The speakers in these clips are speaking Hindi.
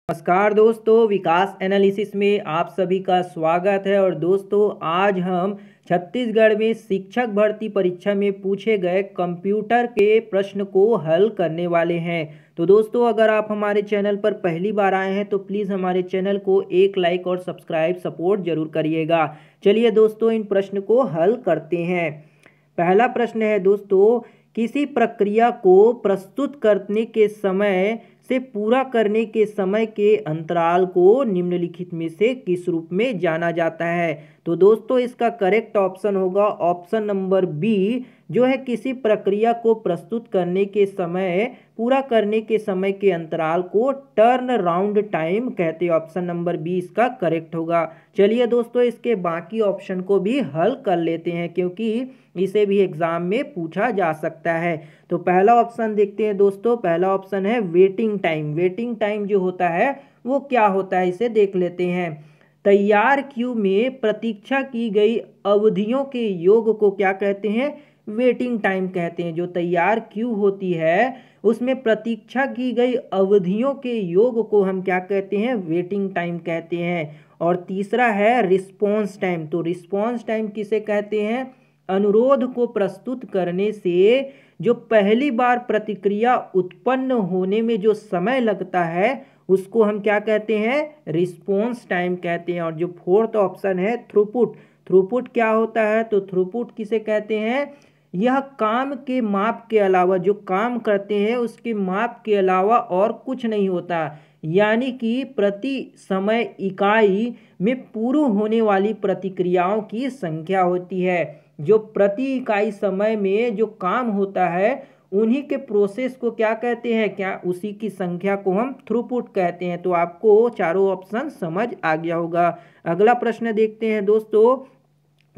नमस्कार दोस्तों, विकास एनालिसिस में आप सभी का स्वागत है। और दोस्तों, आज हम छत्तीसगढ़ में शिक्षक भर्ती परीक्षा में पूछे गए कंप्यूटर के प्रश्न को हल करने वाले हैं। तो दोस्तों, अगर आप हमारे चैनल पर पहली बार आए हैं तो प्लीज़ हमारे चैनल को एक लाइक और सब्सक्राइब सपोर्ट जरूर करिएगा। चलिए दोस्तों, इन प्रश्न को हल करते हैं। पहला प्रश्न है दोस्तों, किसी प्रक्रिया को प्रस्तुत करने के समय से पूरा करने के समय के अंतराल को निम्नलिखित में से किस रूप में जाना जाता है। तो दोस्तों, इसका करेक्ट ऑप्शन होगा ऑप्शन नंबर बी, जो है किसी प्रक्रिया को प्रस्तुत करने के समय पूरा करने के समय के अंतराल को टर्न राउंड टाइम कहते हैं। ऑप्शन नंबर बी इसका करेक्ट होगा। चलिए दोस्तों, इसके बाकी ऑप्शन को भी हल कर लेते हैं, क्योंकि इसे भी एग्जाम में पूछा जा सकता है। तो पहला ऑप्शन देखते हैं दोस्तों। पहला ऑप्शन है वेटिंग टाइम। वेटिंग टाइम जो होता है वो क्या होता है, इसे देख लेते हैं। तैयार क्यू में प्रतीक्षा की गई अवधियों के योग को क्या कहते हैं, वेटिंग टाइम कहते हैं। जो तैयार क्यू होती है उसमें प्रतीक्षा की गई अवधियों के योग को हम क्या कहते हैं, वेटिंग टाइम कहते हैं। और तीसरा है रिस्पॉन्स टाइम। तो रिस्पॉन्स टाइम किसे कहते हैं, अनुरोध को प्रस्तुत करने से जो पहली बार प्रतिक्रिया उत्पन्न होने में जो समय लगता है उसको हम क्या कहते हैं, रिस्पॉन्स टाइम कहते हैं। और जो फोर्थ ऑप्शन है थ्रूपुट। थ्रूपुट क्या होता है, तो थ्रूपुट किसे कहते हैं, यह काम के माप के अलावा, जो काम करते हैं उसके माप के अलावा और कुछ नहीं होता। यानी कि प्रति समय इकाई में पूर्ण होने वाली प्रतिक्रियाओं की संख्या होती है। जो प्रति इकाई समय में जो काम होता है उन्हीं के प्रोसेस को क्या कहते हैं, क्या उसी की संख्या को हम थ्रूपुट कहते हैं। तो आपको चारों ऑप्शन समझ आ गया होगा। अगला प्रश्न देखते हैं दोस्तों।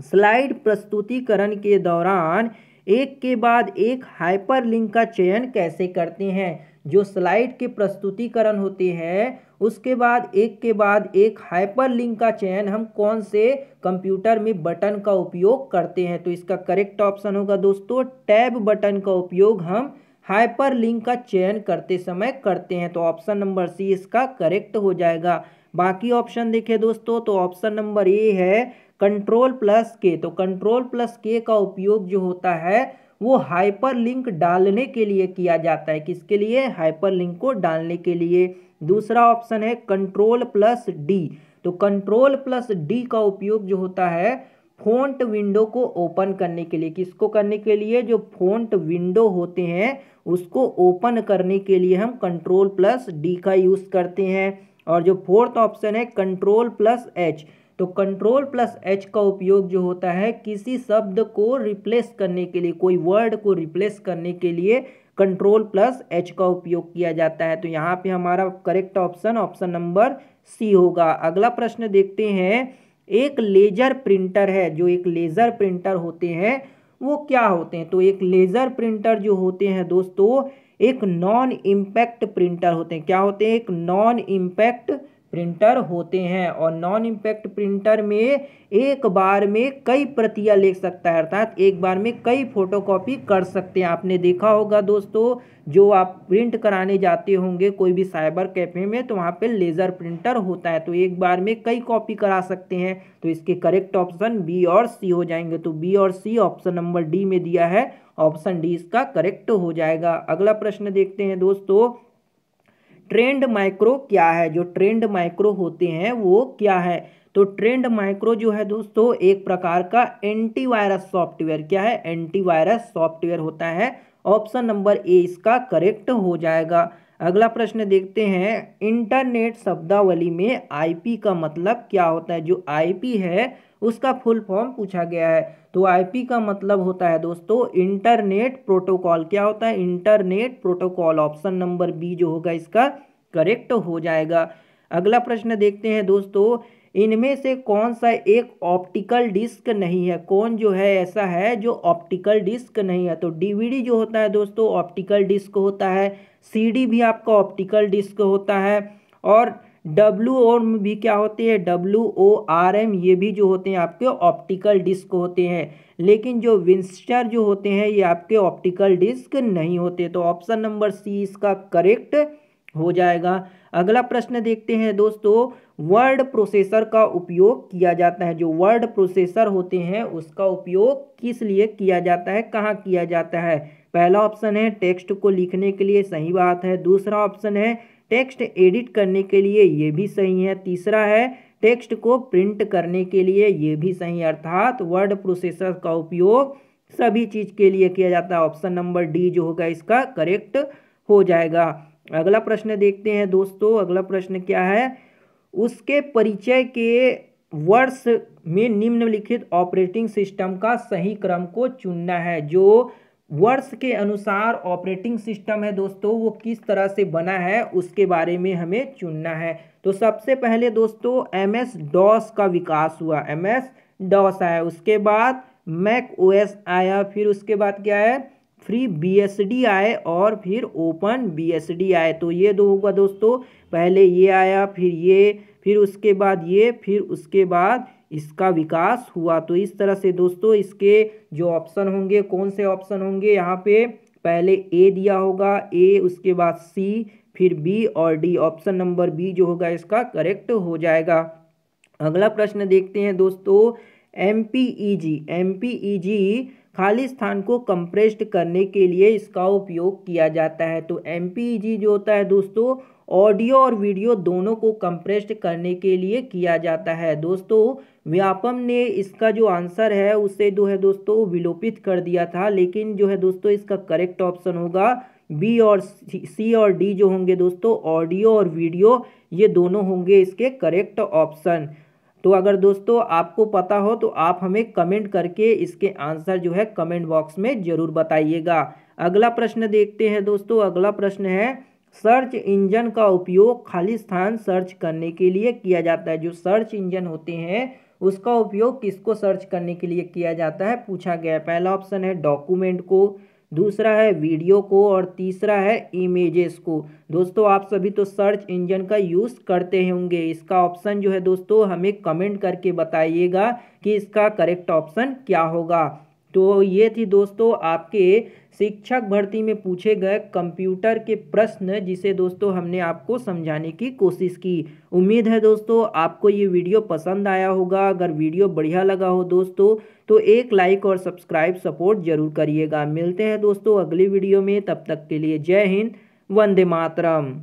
स्लाइड प्रस्तुतिकरण के दौरान एक के बाद एक हाइपरलिंक का चयन कैसे करते हैं। जो स्लाइड के प्रस्तुतिकरण होते हैं उसके बाद एक हाइपरलिंक का चयन हम कौन से कंप्यूटर में बटन का उपयोग करते हैं। तो इसका करेक्ट ऑप्शन होगा दोस्तों टैब बटन का उपयोग हम हाइपरलिंक का चयन करते समय करते हैं। तो ऑप्शन नंबर सी इसका करेक्ट हो जाएगा। बाकी ऑप्शन देखें दोस्तों, तो ऑप्शन नंबर ए है कंट्रोल प्लस के। तो कंट्रोल प्लस के का उपयोग जो होता है वो हाइपरलिंक डालने के लिए किया जाता है। किसके लिए, हाइपरलिंक को डालने के लिए। दूसरा ऑप्शन है कंट्रोल प्लस डी। तो कंट्रोल प्लस डी का उपयोग जो होता है फ़ॉन्ट विंडो को ओपन करने के लिए। किसको करने के लिए, जो फ़ॉन्ट विंडो होते हैं उसको ओपन करने के लिए हम कंट्रोल प्लस डी का यूज़ करते हैं। और जो फोर्थ ऑप्शन है कंट्रोल प्लस एच। तो कंट्रोल प्लस एच का उपयोग जो होता है किसी शब्द को रिप्लेस करने के लिए, कोई वर्ड को रिप्लेस करने के लिए कंट्रोल प्लस एच का उपयोग किया जाता है। तो यहाँ पे हमारा correct option option number C होगा। अगला प्रश्न देखते हैं। एक लेजर प्रिंटर है, जो एक लेजर प्रिंटर होते हैं वो क्या होते हैं। तो एक लेजर प्रिंटर जो होते हैं दोस्तों एक नॉन इम्पैक्ट प्रिंटर होते हैं। क्या होते हैं, एक नॉन इम्पैक्ट प्रिंटर होते हैं। और नॉन इम्पैक्ट प्रिंटर में एक बार में कई प्रतियां ले सकता है, अर्थात एक बार में कई फोटोकॉपी कर सकते हैं। आपने देखा होगा दोस्तों, जो आप प्रिंट कराने जाते होंगे कोई भी साइबर कैफे में, तो वहाँ पे लेज़र प्रिंटर होता है। तो एक बार में कई कॉपी करा सकते हैं। तो इसके करेक्ट ऑप्शन बी और सी हो जाएंगे। तो बी और सी ऑप्शन नंबर डी में दिया है, ऑप्शन डी इसका करेक्ट हो जाएगा। अगला प्रश्न देखते हैं दोस्तों। ट्रेंड माइक्रो क्या है। जो ट्रेंड माइक्रो होते हैं वो क्या है। तो ट्रेंड माइक्रो जो है दोस्तों एक प्रकार का एंटीवायरस सॉफ्टवेयर, क्या है, एंटीवायरस सॉफ्टवेयर होता है। ऑप्शन नंबर ए इसका करेक्ट हो जाएगा। अगला प्रश्न देखते हैं। इंटरनेट शब्दावली में आईपी का मतलब क्या होता है। जो आईपी है उसका फुल फॉर्म पूछा गया है। तो आईपी का मतलब होता है दोस्तों इंटरनेट प्रोटोकॉल। क्या होता है, internet protocol. Option number B जो होगा इसका करेक्ट हो जाएगा। अगला प्रश्न देखते हैं दोस्तों। इनमें से कौन सा एक ऑप्टिकल डिस्क नहीं है। कौन जो है ऐसा है जो ऑप्टिकल डिस्क नहीं है। तो डीवीडी जो होता है दोस्तों ऑप्टिकल डिस्क होता है। सीडी भी आपका ऑप्टिकल डिस्क होता है। और WORM भी क्या होती है, WORM, ये भी जो होते हैं आपके ऑप्टिकल डिस्क होते हैं। लेकिन जो विंस्टर जो होते हैं ये आपके ऑप्टिकल डिस्क नहीं होते। तो ऑप्शन नंबर सी इसका करेक्ट हो जाएगा। अगला प्रश्न देखते हैं दोस्तों, वर्ड प्रोसेसर का उपयोग किया जाता है, जो वर्ड प्रोसेसर होते हैं उसका उपयोग किस लिए किया जाता है, कहाँ किया जाता है। पहला ऑप्शन है टेक्स्ट को लिखने के लिए, सही बात है। दूसरा ऑप्शन है टेक्स्ट एडिट करने के लिए, ये भी सही है। तीसरा है टेक्स्ट को प्रिंट करने के लिए, ये भी सही है। अर्थात वर्ड प्रोसेसर का उपयोग सभी चीज के लिए किया जाता है। ऑप्शन नंबर डी जो होगा इसका करेक्ट हो जाएगा। अगला प्रश्न देखते हैं दोस्तों, अगला प्रश्न क्या है, उसके परिचय के वर्ष में निम्नलिखित ऑपरेटिंग सिस्टम का सही क्रम को चुनना है। जो वर्ष के अनुसार ऑपरेटिंग सिस्टम है दोस्तों वो किस तरह से बना है उसके बारे में हमें चुनना है। तो सबसे पहले दोस्तों MS डॉस का विकास हुआ, MS डॉस आया, उसके बाद मैक OS आया, फिर उसके बाद क्या है फ्री BSD आए और फिर ओपन BSD आए। तो ये दो होगा दोस्तों, पहले ये आया फिर ये, फिर उसके बाद ये, फिर उसके बाद इसका विकास हुआ। तो इस तरह से दोस्तों इसके जो ऑप्शन होंगे, कौन से ऑप्शन होंगे, यहाँ पे पहले ए दिया होगा, ए, उसके बाद सी, फिर बी और डी। ऑप्शन नंबर बी जो होगा इसका करेक्ट हो जाएगा। अगला प्रश्न देखते हैं दोस्तों, MPEG खाली स्थान को कंप्रेस्ड करने के लिए इसका उपयोग किया जाता है। तो MPEG जो होता है दोस्तों ऑडियो और वीडियो दोनों को कंप्रेस्ड करने के लिए किया जाता है। दोस्तों व्यापम ने इसका जो आंसर है उसे जो है दोस्तों विलोपित कर दिया था, लेकिन जो है दोस्तों इसका करेक्ट ऑप्शन होगा बी और सी और डी जो होंगे दोस्तों, ऑडियो और वीडियो, ये दोनों होंगे इसके करेक्ट ऑप्शन। तो अगर दोस्तों आपको पता हो तो आप हमें कमेंट करके इसके आंसर जो है कमेंट बॉक्स में जरूर बताइएगा। अगला प्रश्न देखते हैं दोस्तों, अगला प्रश्न है सर्च इंजन का उपयोग खाली स्थान सर्च करने के लिए किया जाता है। जो सर्च इंजन होते हैं उसका उपयोग किसको सर्च करने के लिए किया जाता है पूछा गया है। पहला ऑप्शन है डॉक्यूमेंट को, दूसरा है वीडियो को और तीसरा है इमेजेस को। दोस्तों आप सभी तो सर्च इंजन का यूज़ करते होंगे, इसका ऑप्शन जो है दोस्तों हमें कमेंट करके बताइएगा कि इसका करेक्ट ऑप्शन क्या होगा। तो ये थी दोस्तों आपके शिक्षक भर्ती में पूछे गए कंप्यूटर के प्रश्न, जिसे दोस्तों हमने आपको समझाने की कोशिश की। उम्मीद है दोस्तों आपको ये वीडियो पसंद आया होगा। अगर वीडियो बढ़िया लगा हो दोस्तों तो एक लाइक और सब्सक्राइब सपोर्ट जरूर करिएगा। मिलते हैं दोस्तों अगली वीडियो में, तब तक के लिए जय हिंद, वंदे मातरम।